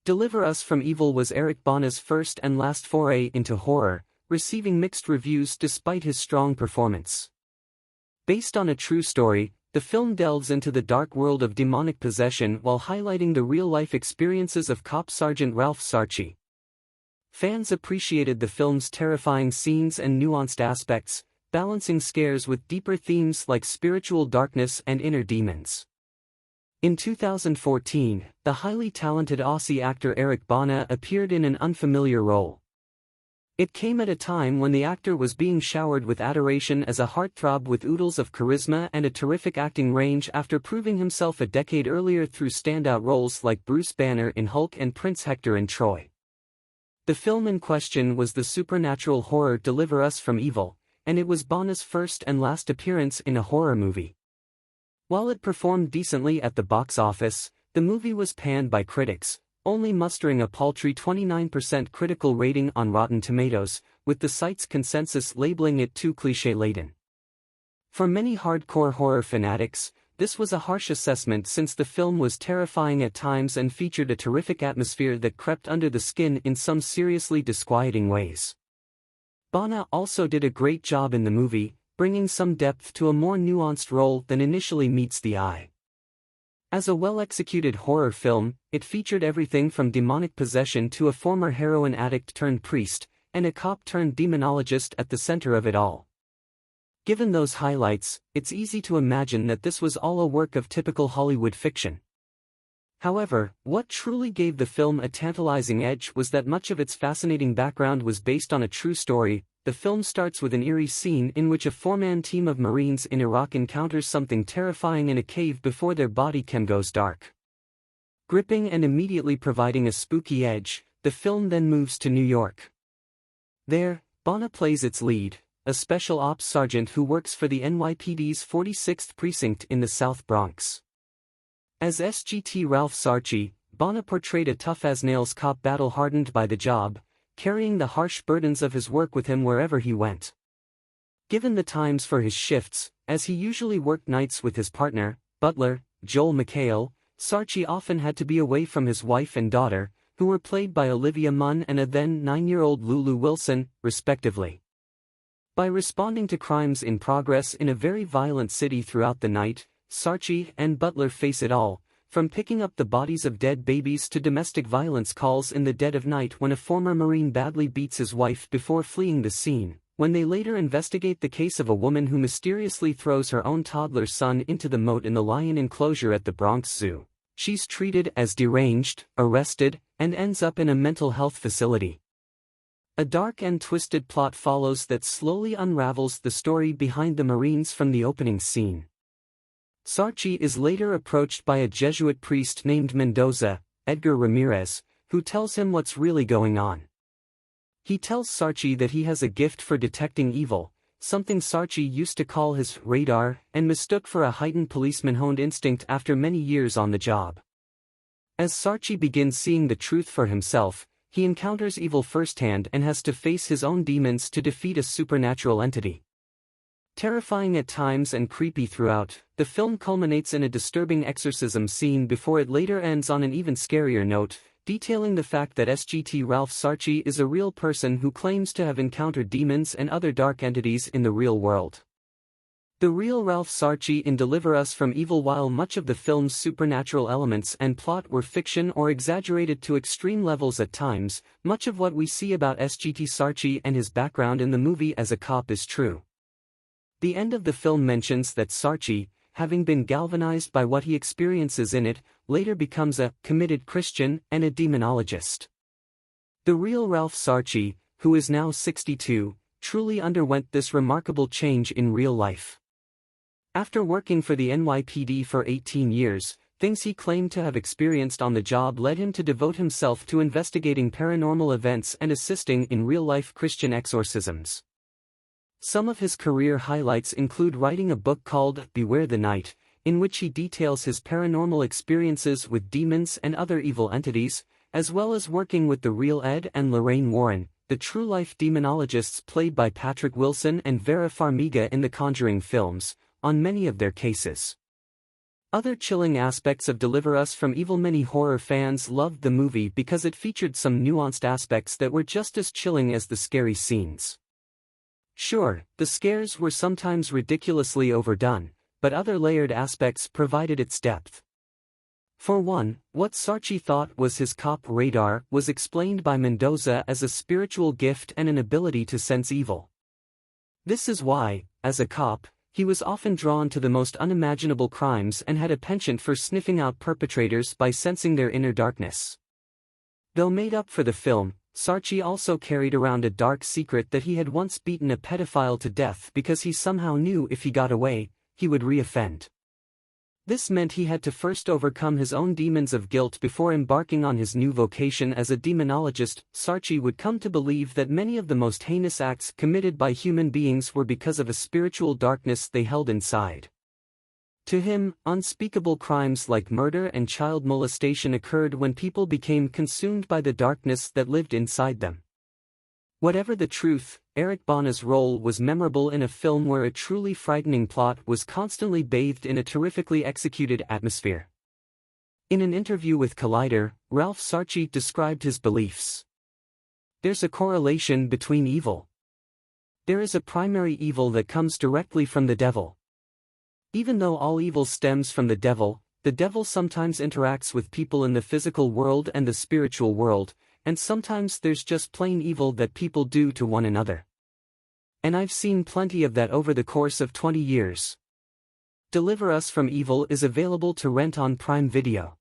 Deliver Us from Evil was Eric Bana's first and last foray into horror, receiving mixed reviews despite his strong performance. Based on a true story, the film delves into the dark world of demonic possession while highlighting the real-life experiences of cop Sergeant Ralph Sarchie. Fans appreciated the film's terrifying scenes and nuanced aspects, balancing scares with deeper themes like spiritual darkness and inner demons. In 2014, the highly talented Aussie actor Eric Bana appeared in an unfamiliar role. It came at a time when the actor was being showered with adoration as a heartthrob with oodles of charisma and a terrific acting range after proving himself a decade earlier through standout roles like Bruce Banner in Hulk and Prince Hector in Troy. The film in question was the supernatural horror Deliver Us from Evil, and it was Bana's first and last appearance in a horror movie. While it performed decently at the box office, the movie was panned by critics, only mustering a paltry 29% critical rating on Rotten Tomatoes, with the site's consensus labeling it too cliché-laden. For many hardcore horror fanatics, this was a harsh assessment since the film was terrifying at times and featured a terrific atmosphere that crept under the skin in some seriously disquieting ways. Bana also did a great job in the movie, bringing some depth to a more nuanced role than initially meets the eye. As a well-executed horror film, it featured everything from demonic possession to a former heroin addict turned priest, and a cop turned demonologist at the center of it all. Given those highlights, it's easy to imagine that this was all a work of typical Hollywood fiction. However, what truly gave the film a tantalizing edge was that much of its fascinating background was based on a true story. The film starts with an eerie scene in which a four-man team of Marines in Iraq encounters something terrifying in a cave before their body cam goes dark. Gripping and immediately providing a spooky edge, the film then moves to New York. There, Bana plays its lead, a special ops sergeant who works for the NYPD's 46th Precinct in the South Bronx. As SGT Ralph Sarchie, Bana portrayed a tough-as-nails cop battle-hardened by the job, carrying the harsh burdens of his work with him wherever he went. Given the times for his shifts, as he usually worked nights with his partner, butler, Joel McHale, Sarchie often had to be away from his wife and daughter, who were played by Olivia Munn and a then 9-year-old Lulu Wilson, respectively. By responding to crimes in progress in a very violent city throughout the night, Sarchie and Butler face it all, from picking up the bodies of dead babies to domestic violence calls in the dead of night when a former Marine badly beats his wife before fleeing the scene, when they later investigate the case of a woman who mysteriously throws her own toddler son into the moat in the lion enclosure at the Bronx Zoo. She's treated as deranged, arrested, and ends up in a mental health facility. A dark and twisted plot follows that slowly unravels the story behind the Marines from the opening scene. Sarchie is later approached by a Jesuit priest named Mendoza, Edgar Ramirez, who tells him what's really going on. He tells Sarchie that he has a gift for detecting evil, something Sarchie used to call his radar, and mistook for a heightened policeman-honed instinct after many years on the job. As Sarchie begins seeing the truth for himself, he encounters evil firsthand and has to face his own demons to defeat a supernatural entity. Terrifying at times and creepy throughout, the film culminates in a disturbing exorcism scene before it later ends on an even scarier note, detailing the fact that SGT Ralph Sarchie is a real person who claims to have encountered demons and other dark entities in the real world. The real Ralph Sarchie in Deliver Us from Evil. While much of the film's supernatural elements and plot were fiction or exaggerated to extreme levels at times, much of what we see about SGT Sarchie and his background in the movie as a cop is true. The end of the film mentions that Sarchie, having been galvanized by what he experiences in it, later becomes a committed Christian and a demonologist. The real Ralph Sarchie, who is now 62, truly underwent this remarkable change in real life. After working for the NYPD for 18 years, things he claimed to have experienced on the job led him to devote himself to investigating paranormal events and assisting in real-life Christian exorcisms. Some of his career highlights include writing a book called Beware the Night, in which he details his paranormal experiences with demons and other evil entities, as well as working with the real Ed and Lorraine Warren, the true-life demonologists played by Patrick Wilson and Vera Farmiga in the Conjuring films, on many of their cases. Other chilling aspects of Deliver Us from Evil. Many horror fans loved the movie because it featured some nuanced aspects that were just as chilling as the scary scenes. Sure, the scares were sometimes ridiculously overdone, but other layered aspects provided its depth. For one, what Sarchi thought was his cop radar was explained by Mendoza as a spiritual gift and an ability to sense evil. This is why, as a cop, he was often drawn to the most unimaginable crimes and had a penchant for sniffing out perpetrators by sensing their inner darkness. Though made up for the film, Sarchi also carried around a dark secret that he had once beaten a pedophile to death because he somehow knew if he got away, he would re-offend. This meant he had to first overcome his own demons of guilt before embarking on his new vocation as a demonologist. Sarchi would come to believe that many of the most heinous acts committed by human beings were because of a spiritual darkness they held inside. To him, unspeakable crimes like murder and child molestation occurred when people became consumed by the darkness that lived inside them. Whatever the truth, Eric Bana's role was memorable in a film where a truly frightening plot was constantly bathed in a terrifically executed atmosphere. In an interview with Collider, Ralph Sarchi described his beliefs. There's a correlation between evil. There is a primary evil that comes directly from the devil. Even though all evil stems from the devil sometimes interacts with people in the physical world and the spiritual world, and sometimes there's just plain evil that people do to one another. And I've seen plenty of that over the course of 20 years. Deliver Us from Evil is available to rent on Prime Video.